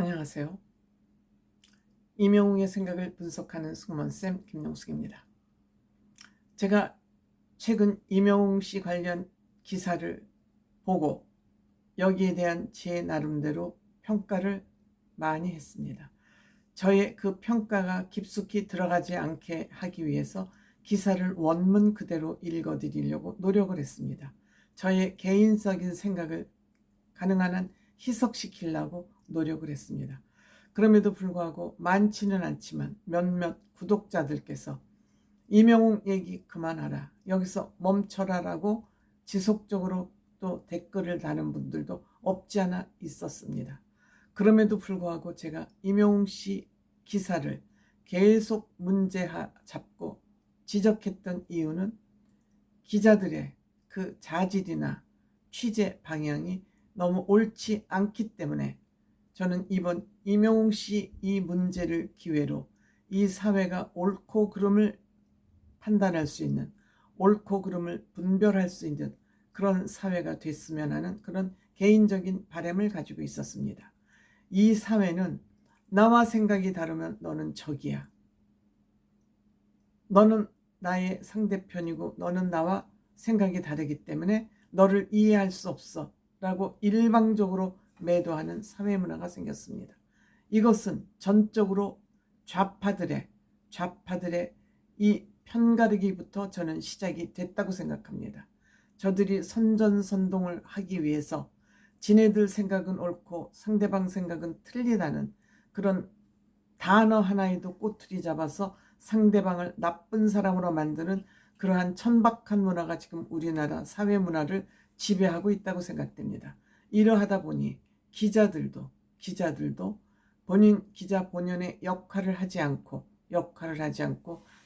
안녕하세요. 이명웅의 생각을 분석하는 승무원쌤 김용숙입니다. 제가 최근 이명웅 씨 관련 기사를 보고 여기에 대한 제 나름대로 평가를 많이 했습니다. 저의 그 평가가 깊숙이 들어가지 않게 하기 위해서 기사를 원문 그대로 읽어드리려고 노력을 했습니다. 저의 개인적인 생각을 가능한 한 희석시키려고 노력을 했습니다. 그럼에도 불구하고 많지는 않지만 몇몇 구독자들께서 이명웅 얘기 그만하라, 여기서 멈춰라라고 지속적으로 또 댓글을 다는 분들도 없지 않아 있었습니다. 그럼에도 불구하고 제가 이명웅 씨 기사를 계속 문제화 잡고 지적했던 이유는 기자들의 그 자질이나 취재 방향이 너무 옳지 않기 때문에 저는 이번 이명웅 씨 이 문제를 기회로 이 사회가 옳고 그름을 판단할 수 있는, 옳고 그름을 분별할 수 있는 그런 사회가 됐으면 하는 그런 개인적인 바람을 가지고 있었습니다. 이 사회는 나와 생각이 다르면 너는 적이야, 너는 나의 상대편이고 너는 나와 생각이 다르기 때문에 너를 이해할 수 없어 라고 일방적으로 매도하는 사회문화가 생겼습니다. 이것은 전적으로 좌파들의 이 편가르기부터 저는 시작이 됐다고 생각합니다. 저들이 선전선동을 하기 위해서 지네들 생각은 옳고 상대방 생각은 틀리다는 그런 단어 하나에도 꼬투리 잡아서 상대방을 나쁜 사람으로 만드는 그러한 천박한 문화가 지금 우리나라 사회 문화를 지배하고 있다고 생각됩니다. 이러하다 보니 기자들도 본인 기자 본연의 역할을 하지 않고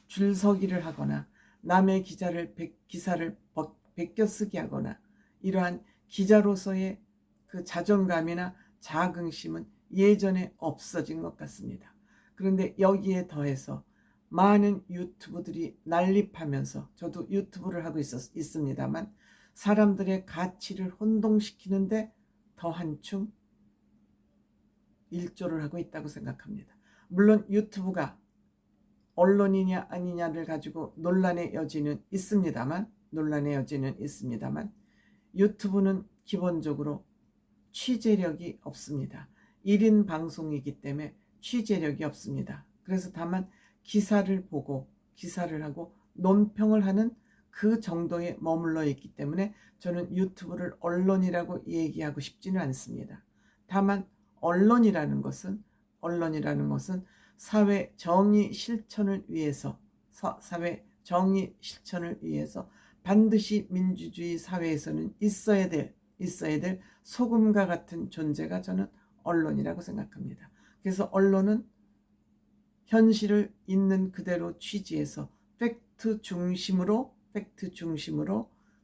줄서기를 하거나 남의 기사를 베껴쓰기 하거나 이러한 기자로서의 그 자존감이나 자긍심은 예전에 없어진 것 같습니다. 그런데 여기에 더해서 많은 유튜브들이 난립하면서, 저도 유튜브를 하고 있습니다만, 사람들의 가치를 혼동시키는데 더 한층 일조를 하고 있다고 생각합니다. 물론 유튜브가 언론이냐 아니냐를 가지고 논란의 여지는 있습니다만 유튜브는 기본적으로 취재력이 없습니다. 1인 방송이기 때문에 취재력이 없습니다. 그래서 다만 기사를 보고 기사를 하고 논평을 하는 그 정도에 머물러 있기 때문에 저는 유튜브를 언론이라고 얘기하고 싶지는 않습니다. 다만 언론이라는 것은 사회 정의 실천을 위해서 반드시 민주주의 사회에서는 있어야 될 소금과 같은 존재가 저는 언론이라고 생각합니다. 그래서 언론은 현실을 있는 그대로 취지해서 팩트 중심으로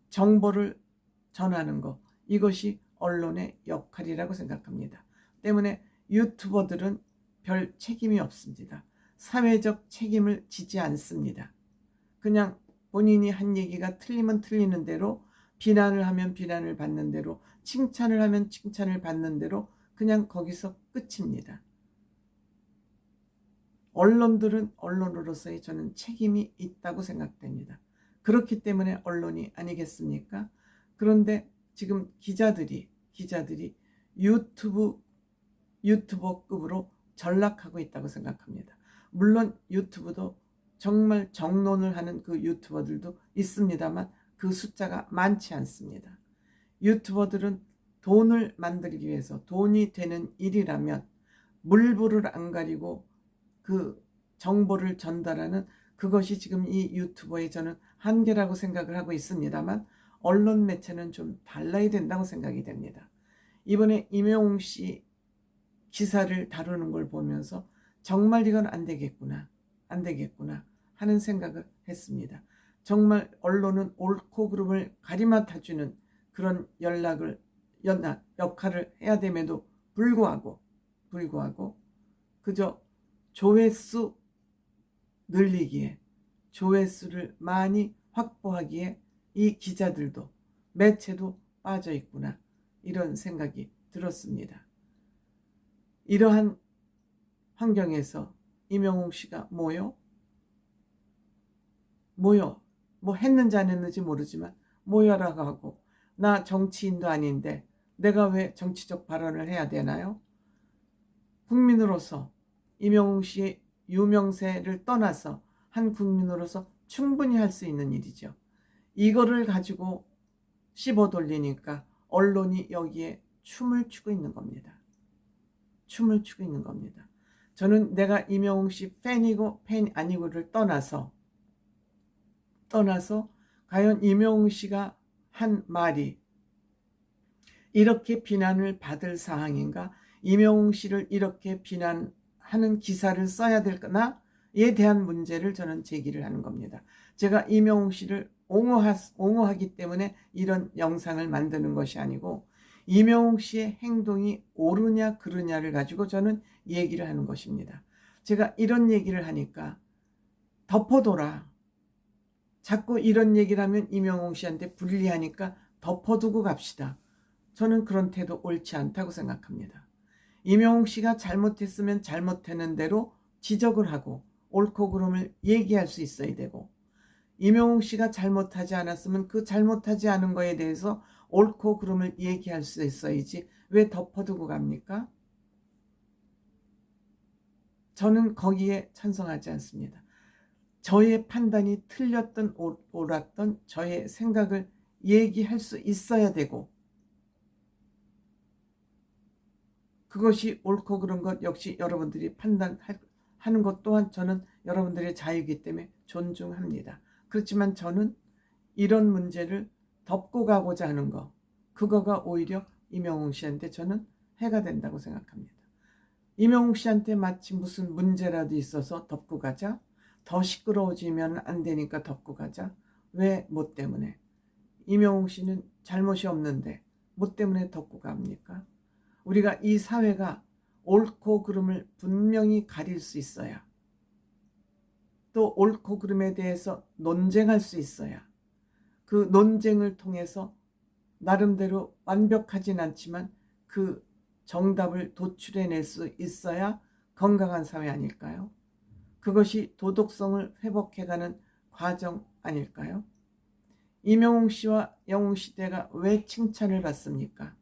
정보를 전하는 것, 이것이 언론의 역할이라고 생각합니다. 때문에 유튜버들은 별 책임이 없습니다. 사회적 책임을 지지 않습니다. 그냥 본인이 한 얘기가 틀리면 틀리는 대로, 비난을 하면 비난을 받는 대로, 칭찬을 하면 칭찬을 받는 대로 그냥 거기서 끝입니다. 언론들은 언론으로서의 저는 책임이 있다고 생각됩니다. 그렇기 때문에 언론이 아니겠습니까? 그런데 지금 기자들이 유튜버급으로 전락하고 있다고 생각합니다. 물론 유튜브도 정말 정론을 하는 그 유튜버들도 있습니다만 그 숫자가 많지 않습니다. 유튜버들은 돈을 만들기 위해서, 돈이 되는 일이라면 물불을 안 가리고 그 정보를 전달하는, 그것이 지금 이 유튜버의 저는 한계라고 생각을 하고 있습니다만, 언론 매체는 좀 달라야 된다고 생각이 됩니다. 이번에 임영웅 씨 기사를 다루는 걸 보면서 정말 이건 안 되겠구나 하는 생각을 했습니다. 정말 언론은 옳고 그름을 가리맡아주는 그런 역할을 해야 됨에도 불구하고 그저 조회수 늘리기에, 조회수를 많이 확보하기에 이 기자들도 매체도 빠져 있구나, 이런 생각이 들었습니다. 이러한 환경에서 임영웅 씨가 뭐요? 뭐 했는지 안 했는지 모르지만 뭐여라고 하고, 나 정치인도 아닌데 내가 왜 정치적 발언을 해야 되나요? 국민으로서 임영웅 씨의 유명세를 떠나서 한 국민으로서 충분히 할 수 있는 일이죠. 이거를 가지고 씹어 돌리니까 언론이 여기에 춤을 추고 있는 겁니다. 춤을 추고 있는 겁니다. 저는 내가 임영웅 씨 팬이고 팬 아니고를 떠나서 과연 임영웅 씨가 한 말이 이렇게 비난을 받을 사항인가? 임영웅 씨를 이렇게 비난하는 기사를 써야 될까나에 대한 문제를 저는 제기를 하는 겁니다. 제가 임영웅 씨를 옹호하기 때문에 이런 영상을 만드는 것이 아니고, 임영웅 씨의 행동이 옳으냐 그르냐를 가지고 저는 얘기를 하는 것입니다. 제가 이런 얘기를 하니까 덮어둬라. 자꾸 이런 얘기를 하면 임영웅 씨한테 불리하니까 덮어두고 갑시다. 저는 그런 태도 옳지 않다고 생각합니다. 임영웅 씨가 잘못했으면 잘못했는 대로 지적을 하고 옳고 그름을 얘기할 수 있어야 되고, 임영웅 씨가 잘못하지 않았으면 그 잘못하지 않은 거에 대해서 옳고 그름을 얘기할 수 있어야지 왜 덮어두고 갑니까? 저는 거기에 찬성하지 않습니다. 저의 판단이 틀렸던 옳았던 저의 생각을 얘기할 수 있어야 되고, 그것이 옳고 그른 것 역시 여러분들이 판단하는 것 또한 저는 여러분들의 자유이기 때문에 존중합니다. 그렇지만 저는 이런 문제를 덮고 가고자 하는 거, 그거가 오히려 임영웅 씨한테 저는 해가 된다고 생각합니다. 임영웅 씨한테 마치 무슨 문제라도 있어서 덮고 가자? 더 시끄러워지면 안 되니까 덮고 가자? 왜? 뭐 때문에? 임영웅 씨는 잘못이 없는데 뭐 때문에 덮고 갑니까? 우리가 이 사회가 옳고 그름을 분명히 가릴 수 있어야, 또 옳고 그름에 대해서 논쟁할 수 있어야, 그 논쟁을 통해서 나름대로 완벽하진 않지만 그 정답을 도출해낼 수 있어야 건강한 사회 아닐까요? 그것이 도덕성을 회복해가는 과정 아닐까요? 임영웅 씨와 영웅 시대가 왜 칭찬을 받습니까?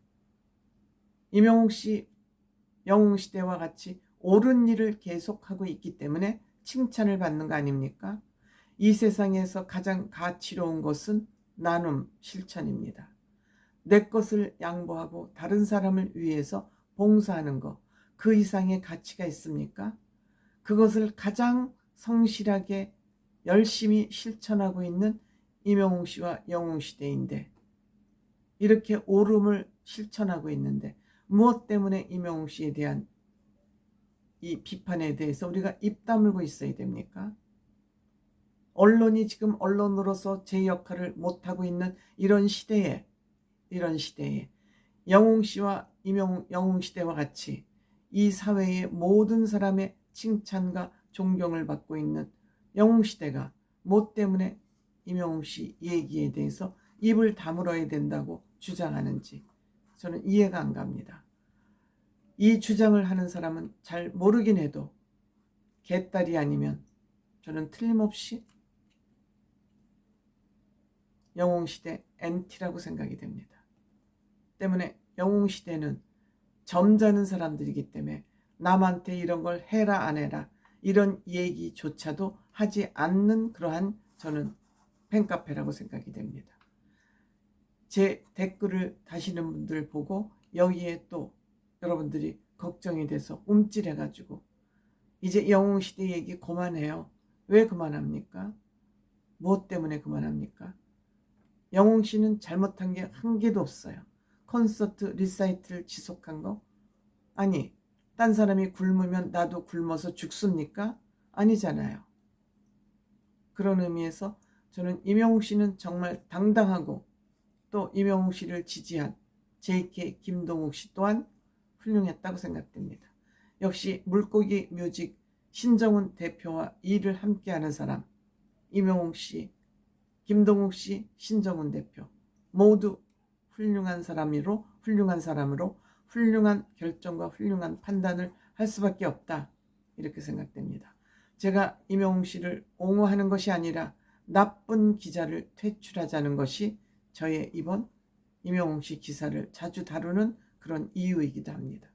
임영웅 씨, 영웅 시대와 같이 옳은 일을 계속하고 있기 때문에 칭찬을 받는 거 아닙니까? 이 세상에서 가장 가치로운 것은 나눔, 실천입니다. 내 것을 양보하고 다른 사람을 위해서 봉사하는 것, 그 이상의 가치가 있습니까? 그것을 가장 성실하게 열심히 실천하고 있는 임영웅 씨와 영웅 시대인데, 이렇게 옳음을 실천하고 있는데 무엇 때문에 임영웅 씨에 대한 이 비판에 대해서 우리가 입 다물고 있어야 됩니까? 언론이 지금 언론으로서 제 역할을 못하고 있는 이런 시대에 영웅 씨와 영웅 시대와 같이 이 사회의 모든 사람의 칭찬과 존경을 받고 있는 영웅 시대가 뭐 때문에 임영웅 씨 얘기에 대해서 입을 다물어야 된다고 주장하는지 저는 이해가 안 갑니다. 이 주장을 하는 사람은 잘 모르긴 해도 개딸이 아니면 저는 틀림없이 영웅시대 NT라고 생각이 됩니다. 때문에 영웅시대는 점잖은 사람들이기 때문에 남한테 이런 걸 해라 안 해라 이런 얘기조차도 하지 않는 그러한 저는 팬카페라고 생각이 됩니다. 제 댓글을 다시는 분들 보고 여기에 또 여러분들이 걱정이 돼서 움찔해가지고 이제 영웅시대 얘기 그만해요. 왜 그만합니까? 무엇 때문에 그만합니까? 영웅씨는 잘못한 게 한 개도 없어요. 콘서트 리사이트를 지속한 거? 아니, 딴 사람이 굶으면 나도 굶어서 죽습니까? 아니잖아요. 그런 의미에서 저는 임영웅 씨는 정말 당당하고 또 임영웅 씨를 지지한 JK 김동욱 씨 또한 훌륭했다고 생각됩니다. 역시 물고기 뮤직 신정훈 대표와 일을 함께하는 사람, 임영웅 씨, 김동욱 씨, 신정훈 대표 모두 훌륭한 사람으로 훌륭한 결정과 훌륭한 판단을 할 수밖에 없다, 이렇게 생각됩니다. 제가 임영웅 씨를 옹호하는 것이 아니라 나쁜 기자를 퇴출하자는 것이 저의 이번 임영웅 씨 기사를 자주 다루는 그런 이유이기도 합니다.